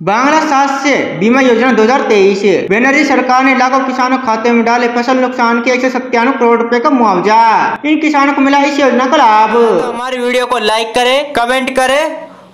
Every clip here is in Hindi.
बांग्ला स्वास्थ्य बीमा योजना 2023 बनर्जी सरकार ने लाखों किसानों के खाते में डाले फसल नुकसान के 197 करोड़ रुपए का मुआवजा। इन किसानों को मिला इस योजना का लाभ। तो हमारी वीडियो को लाइक करें, कमेंट करें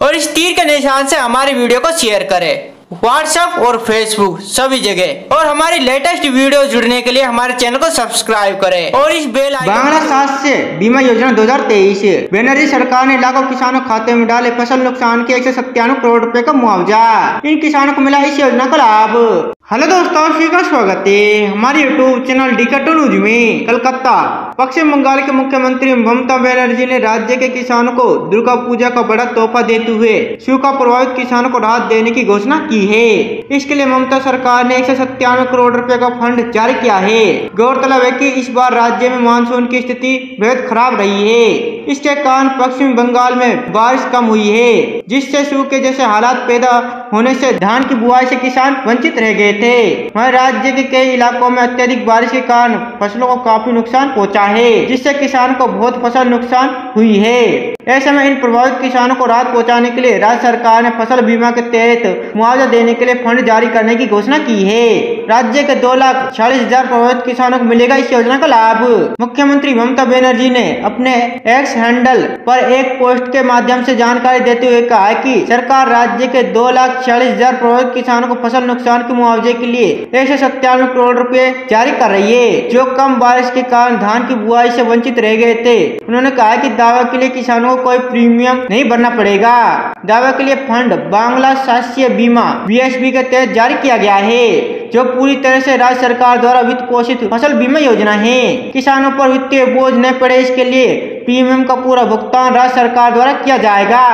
और इस तीर के निशान से हमारी वीडियो को शेयर करें व्हाट्सएप और फेसबुक सभी जगह। और हमारी लेटेस्ट वीडियो जुड़ने के लिए हमारे चैनल को सब्सक्राइब करें और इस बेल आइकन। बांग्ला स्वास्थ्य बीमा योजना 2023 बनर्जी सरकार ने लाखों किसानों के खाते में डाले फसल नुकसान के 197 करोड़ रुपए का मुआवजा। इन किसानों को मिला इस योजना का लाभ। हेलो दोस्तों, आपका स्वागत है हमारे यूट्यूब चैनल DK2 न्यूज में। कलकत्ता पश्चिम बंगाल के मुख्यमंत्री ममता बनर्जी ने राज्य के किसानों को दुर्गा पूजा का बड़ा तोहफा देते हुए सूखा प्रभावित किसानों को राहत देने की घोषणा की है। इसके लिए ममता सरकार ने 197 करोड़ रुपए का फंड जारी किया है। गौरतलब है कि इस बार राज्य में मानसून की स्थिति बेहद खराब रही है। इसके कारण पश्चिम बंगाल में बारिश कम हुई है, जिससे सूखे जैसे हालात पैदा होने से धान की बुआई से किसान वंचित रह गए थे। वहीं राज्य के कई इलाकों में अत्यधिक बारिश के कारण फसलों को काफी नुकसान पहुंचा है, जिससे किसान को बहुत फसल नुकसान हुई है। ऐसे में इन प्रभावित किसानों को राहत पहुंचाने के लिए राज्य सरकार ने फसल बीमा के तहत मुआवजा देने के लिए फंड जारी करने की घोषणा की है। राज्य के 2,46,000 प्रभावित किसानों को मिलेगा इस योजना का लाभ। मुख्यमंत्री ममता बनर्जी ने अपने एक्स हैंडल पर एक पोस्ट के माध्यम से जानकारी देते हुए कहा कि सरकार राज्य के 2,46,000 प्रभावित किसानों को फसल नुकसान के मुआवजे के लिए 197 करोड़ रुपए जारी कर रही है, जो कम बारिश के कारण धान की बुआई से वंचित रह गए थे। उन्होंने कहा कि दावा के लिए किसानों को कोई प्रीमियम नहीं भरना पड़ेगा। दावा के लिए फंड बांग्ला स्वास्थ्य बीमा BSB के तहत जारी किया गया है, जो पूरी तरह से राज्य सरकार द्वारा वित्त पोषित फसल बीमा योजना है। किसानों पर वित्तीय बोझ न पड़े, इसके लिए प्रीमियम का पूरा भुगतान राज्य सरकार द्वारा किया जाएगा।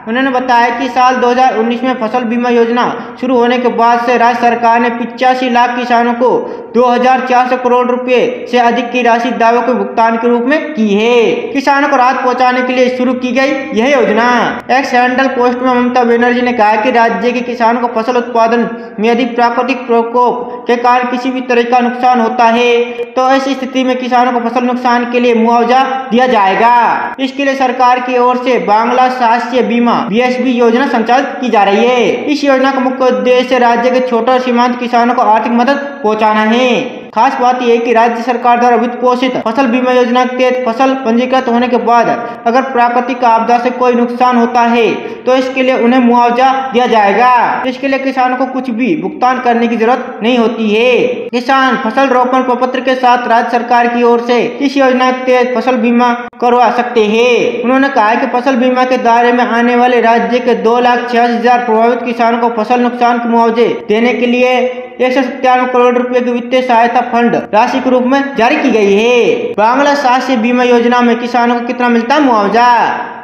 उन्होंने बताया कि साल 2019 में फसल बीमा योजना शुरू होने के बाद से राज्य सरकार ने 85 लाख किसानों को 2,400 करोड़ रुपए से अधिक की राशि दावों के भुगतान के रूप में की है। किसानों को राहत पहुंचाने के लिए शुरू की गई यह योजना। एक्स हैंडल पोस्ट में ममता बनर्जी ने कहा कि राज्य के किसानों को फसल उत्पादन में यदि प्राकृतिक प्रकोप के कारण किसी भी तरह का नुकसान होता है तो ऐसी स्थिति में किसानों को फसल नुकसान के लिए मुआवजा दिया जाएगा। इसके लिए सरकार की ओर से बांग्ला स्वास्थ्य बीमा BSB योजना संचालित की जा रही है। इस योजना का मुख्य उद्देश्य राज्य के छोटे और सीमांत किसानों को आर्थिक मदद पहुंचाना है। खास बात यह है कि राज्य सरकार द्वारा वित्त पोषित फसल बीमा योजना के तहत फसल पंजीकृत होने के बाद अगर प्राकृतिक आपदा से कोई नुकसान होता है तो इसके लिए उन्हें मुआवजा दिया जाएगा। इसके लिए किसानों को कुछ भी भुगतान करने की जरूरत नहीं होती है। किसान फसल रोपण प्रपत्र के साथ राज्य सरकार की ओर से इस योजना के तहत फसल बीमा करवा सकते हैं। उन्होंने कहा कि फसल बीमा के दायरे में आने वाले राज्य के 2,46,000 प्रभावित किसानों को फसल नुकसान के मुआवजे देने के लिए 197 करोड़ रुपए की वित्तीय सहायता फंड राशि के रूप में जारी की गई है। बांग्ला स्वास्थ्य बीमा योजना में किसानों को कितना मिलता है मुआवजा?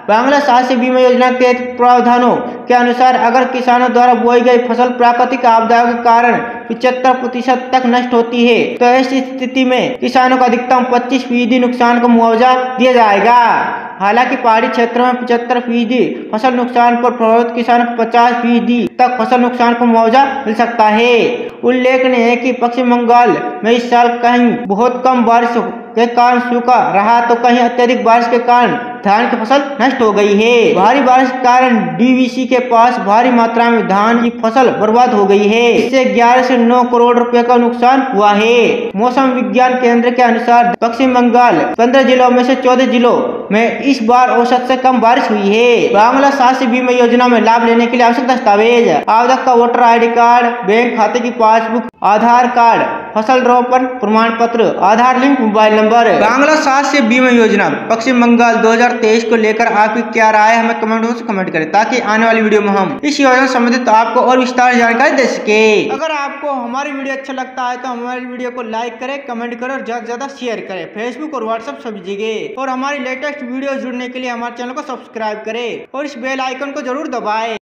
बांग्ला स्वास्थ्य बीमा योजना के प्रावधानों के अनुसार अगर किसानों द्वारा बोई गई फसल प्राकृतिक आपदाओं के कारण 75% तक नष्ट होती है तो ऐसी स्थिति में किसानों को अधिकतम 25% नुकसान का मुआवजा दिया जाएगा। हालांकि पहाड़ी क्षेत्रों में 75% फसल नुकसान पर प्रभावित किसानों को 50% तक फसल नुकसान का मुआवजा मिल सकता है। उल्लेखनीय है कि पश्चिम बंगाल में इस साल कहीं बहुत कम बारिश के कारण सूखा रहा तो कहीं अत्यधिक बारिश के कारण धान की फसल नष्ट हो गई है। भारी बारिश के कारण DVC के पास भारी मात्रा में धान की फसल बर्बाद हो गई है। इससे 11 से 9 करोड़ रुपए का नुकसान हुआ है। मौसम विज्ञान केंद्र के अनुसार पश्चिम बंगाल 15 जिलों में से 14 जिलों में इस बार औसत से कम बारिश हुई है। बांग्ला स्वास्थ्य बीमा योजना में लाभ लेने के लिए आवश्यक दस्तावेज: आवेदक का वोटर ID कार्ड, बैंक खाते की पासबुक, आधार कार्ड, फसल रोपण प्रमाण पत्र, आधार लिंक, मोबाइल नंबर। बांग्ला स्वास्थ्य बीमा योजना पश्चिम बंगाल 2023 को लेकर आपकी क्या राय है, हमें कमेंट बॉक्स में कमेंट करें ताकि आने वाली वीडियो में हम इस योजना संबंधित आपको और विस्तार जानकारी दे सके। अगर आपको हमारी वीडियो अच्छा लगता है तो हमारी वीडियो को लाइक करें, कमेंट करें और ज्यादा से ज्यादा शेयर करें फेसबुक और व्हाट्सएप सभी जगह। और हमारी लेटेस्ट वीडियो जुड़ने के लिए हमारे चैनल को सब्सक्राइब करें और इस बेल आइकन को जरूर दबाएं।